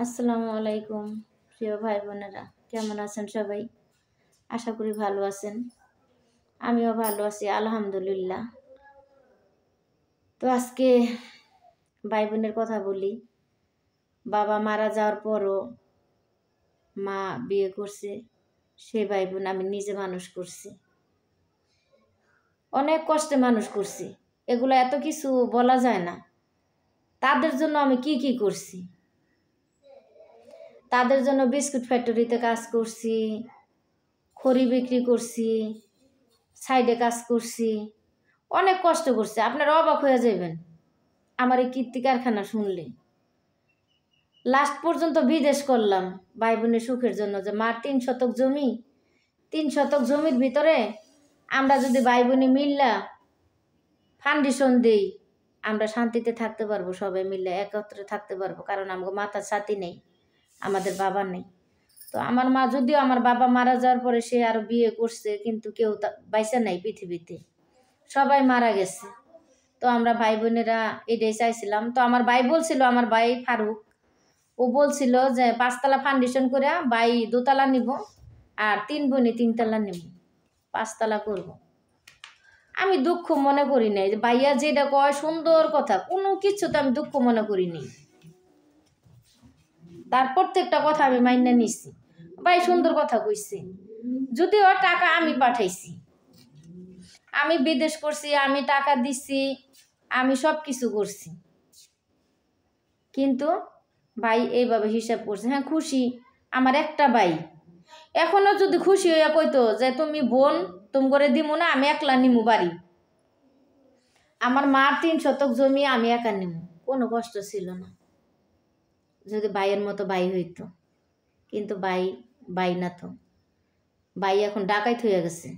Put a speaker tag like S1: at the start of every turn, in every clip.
S1: আসসালামু আলাইকুম প্রিয় ভাই বোনেরা, কেমন আছেন সবাই? আশা করি ভালো আছেন। আমিও ভালো আছি আলহামদুলিল্লাহ। তো আজকে ভাই বোনের কথা বলি। বাবা মারা যাওয়ার পরও মা বিয়ে করছে, সে ভাই বোন আমি নিজে মানুষ করছি, অনেক কষ্টে মানুষ করছি। এগুলো এত কিছু বলা যায় না। তাদের জন্য আমি কি কি করছি, তাদের জন্য বিস্কুট ফ্যাক্টরিতে কাজ করছি, খড়ি বিক্রি করছি, সাইডে কাজ করছি, অনেক কষ্ট করছি। আপনারা অবাক হয়ে যাবেন আমার এই কীর্তি কারখানা শুনলে। লাস্ট পর্যন্ত বিদেশ করলাম ভাই বোনের সুখের জন্য, যে মার 3 শতক জমি, 3 শতক জমির ভিতরে আমরা যদি ভাই বোনে মিল্লা ফাউন্ডেশন দেই, আমরা শান্তিতে থাকতে পারবো, সবাই মিলে একত্রে থাকতে পারবো। কারণ আমাকে মাথার ছাতি নেই, আমাদের বাবা নেই। তো আমার মা, যদিও আমার বাবা মারা যাওয়ার পরে সে আরো বিয়ে করছে, কিন্তু কেউ বাইসা নাই পৃথিবীতে, সবাই মারা গেছে। তো আমরা ভাই বোনেরা এটাই চাইছিলাম। তো আমার ভাই বলছিল, আমার ভাই ফারুক, ও বলছিল যে 5 তলা ফাউন্ডেশন করে ভাই 2 তলা নিব, আর 3 বোনে 3 তলা নিব, 5 তলা করব। আমি দুঃখ মনে করি নাই, যে ভাইয়া যেটা কয় সুন্দর কথা, কোনো কিছু তো আমি দুঃখ মনে করি নাই। তার প্রত্যেকটা কথা আমি মাইনা নিছি। ভাই সুন্দর কথা কইছে, যদিও টাকা আমি পাঠাইছি, আমি বিদেশ করছি, আমি টাকা দিছি, আমি সব কিছু করছি, কিন্তু ভাই এইভাবে হিসাব করছে। হ্যাঁ খুশি, আমার একটা ভাই। এখনো যদি খুশি হইয়া কইতো যে তুমি বোন, তুমি করে দিমু না, আমি একলা নিমু বাড়ি, আমার মার 3 শতক জমি আমি একা নিমু, কোনো কষ্ট ছিল না, যদি ভাইয়ের মতো ভাই হইতো। কিন্তু ভাই না, তো ভাই এখন ডাকাইত হয়ে গেছে।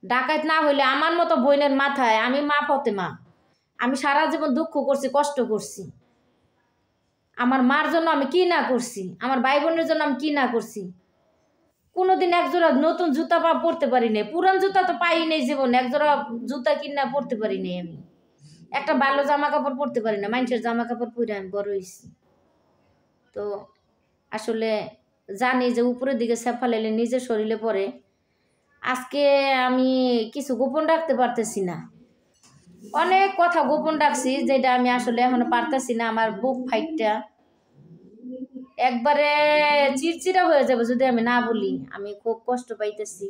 S1: ডাকাইত না হইলে আমার মতো বোনের মাথায়, আমি মা ফতেমা, আমি সারা জীবন দুঃখ করছি, কষ্ট করছি। আমার মার জন্য আমি কি না করছি, আমার ভাই বোনের জন্য আমি কি না করছি। কোনোদিন একজোড়া নতুন জুতা পরতে পারি নাই, পুরান জুতা তো পাই নেই জীবনে, একজোড়া জুতা কিনা পরতে পারি নাই, আমি একটা ভালো জামা কাপড় পরতে পারি না, মানুষের জামা কাপড় পরে আমি বড় হয়েছি। তো আসলে জানি যে উপরের দিকে সেফালাইলে নিজের শরীরে পড়ে। আজকে আমি কিছু গোপন রাখতে পারতেছি না, অনেক কথা গোপন রাখছি, যেটা আমি আসলে এখনো পারতেছি না। আমার বুক ফাইটটা একবারে চিরচিরা হয়ে যাবে যদি আমি না বলি। আমি খুব কষ্ট পাইতেছি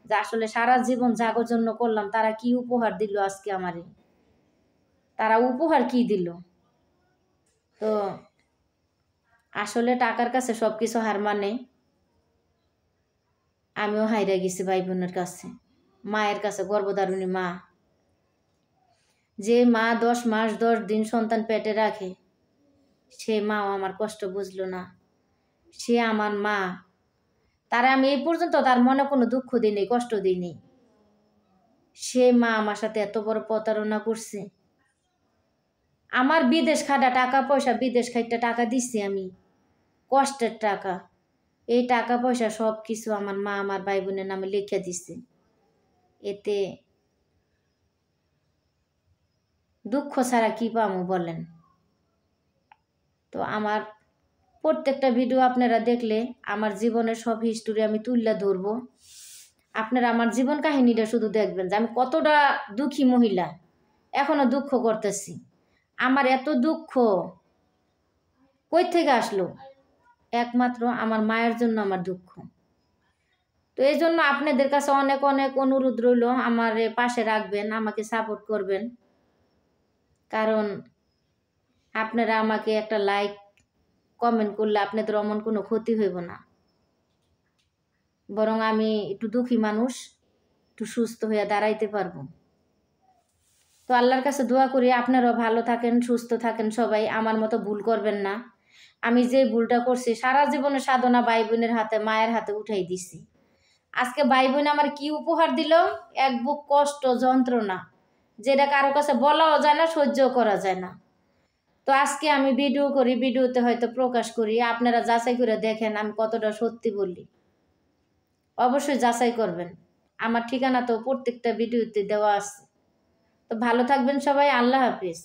S1: যে আসলে সারা জীবন জাগর জন্য করলাম, তারা কি উপহার দিল আজকে আমারে, তারা উপহার কি দিল। তো আসলে টাকার কাছে সব কিছু হার মানে। আমিও হাইরা গেছি ভাই বোনের কাছে, মায়ের কাছে, গর্ভধারিণী মা, যে মা 10 মাস 10 দিন সন্তান পেটে রাখে, সে মাও আমার কষ্ট বুঝলো না। সে আমার মা, তারা আমি এই পর্যন্ত তার মনে কোনো দুঃখ দিইনি, কষ্ট দিইনি। সে মা আমার সাথে এত বড় প্রতারণা করছে। আমার বিদেশ খাটা টাকা পয়সা, বিদেশ খাইটা টাকা দিচ্ছি আমি, কষ্টের টাকা, এই টাকা পয়সা সব কিছু আমার মা আমার ভাই বোনের নামে লিখে দিচ্ছে। এতে দুঃখ ছাড়া কি পাবো বলেন? তো আমার প্রত্যেকটা ভিডিও আপনারা দেখলে আমার জীবনের সব হিস্টোরি আমি তুললে ধরবো। আপনারা আমার জীবন কাহিনীটা শুধু দেখবেন, যে আমি কতটা দুঃখী মহিলা, এখনো দুঃখ করতেছি। আমার এত দুঃখ কই থেকে আসলো? একমাত্র আমার মায়ের জন্য আমার দুঃখ। তো এই জন্য আপনাদের কাছে অনেক অনেক অনুরোধ রইল, আমার পাশে রাখবেন, আমাকে সাপোর্ট করবেন। কারণ আপনারা আমাকে একটা লাইক কমেন্ট করলে আপনাদের অমন কোনো ক্ষতি হইব না, বরং আমি একটু দুঃখী মানুষ, একটু সুস্থ হয়ে দাঁড়াইতে পারবো। তো আল্লাহর কাছে দোয়া করি আপনারাও ভালো থাকেন, সুস্থ থাকেন, সবাই আমার মতো ভুল করবেন না। আমি যে ভুলটা করছি, সারা জীবনে সাধনা ভাই বোনের হাতে, মায়ের হাতে উঠাই দিছি। আজকে ভাই বোন আমার কি উপহার দিল? এক বুক কষ্ট, যন্ত্রণা, যেটা কারো কাছে বলাও যায় না, সহ্য করা যায় না। তো আজকে আমি ভিডিও করি, ভিডিওতে হয়তো প্রকাশ করি, আপনারা যাচাই করে দেখেন আমি কতটা সত্যি বলি। অবশ্যই যাচাই করবেন, আমার ঠিকানা তো প্রত্যেকটা ভিডিওতে দেওয়া আছে। তো ভালো থাকবেন সবাই, আল্লাহ হাফিজ।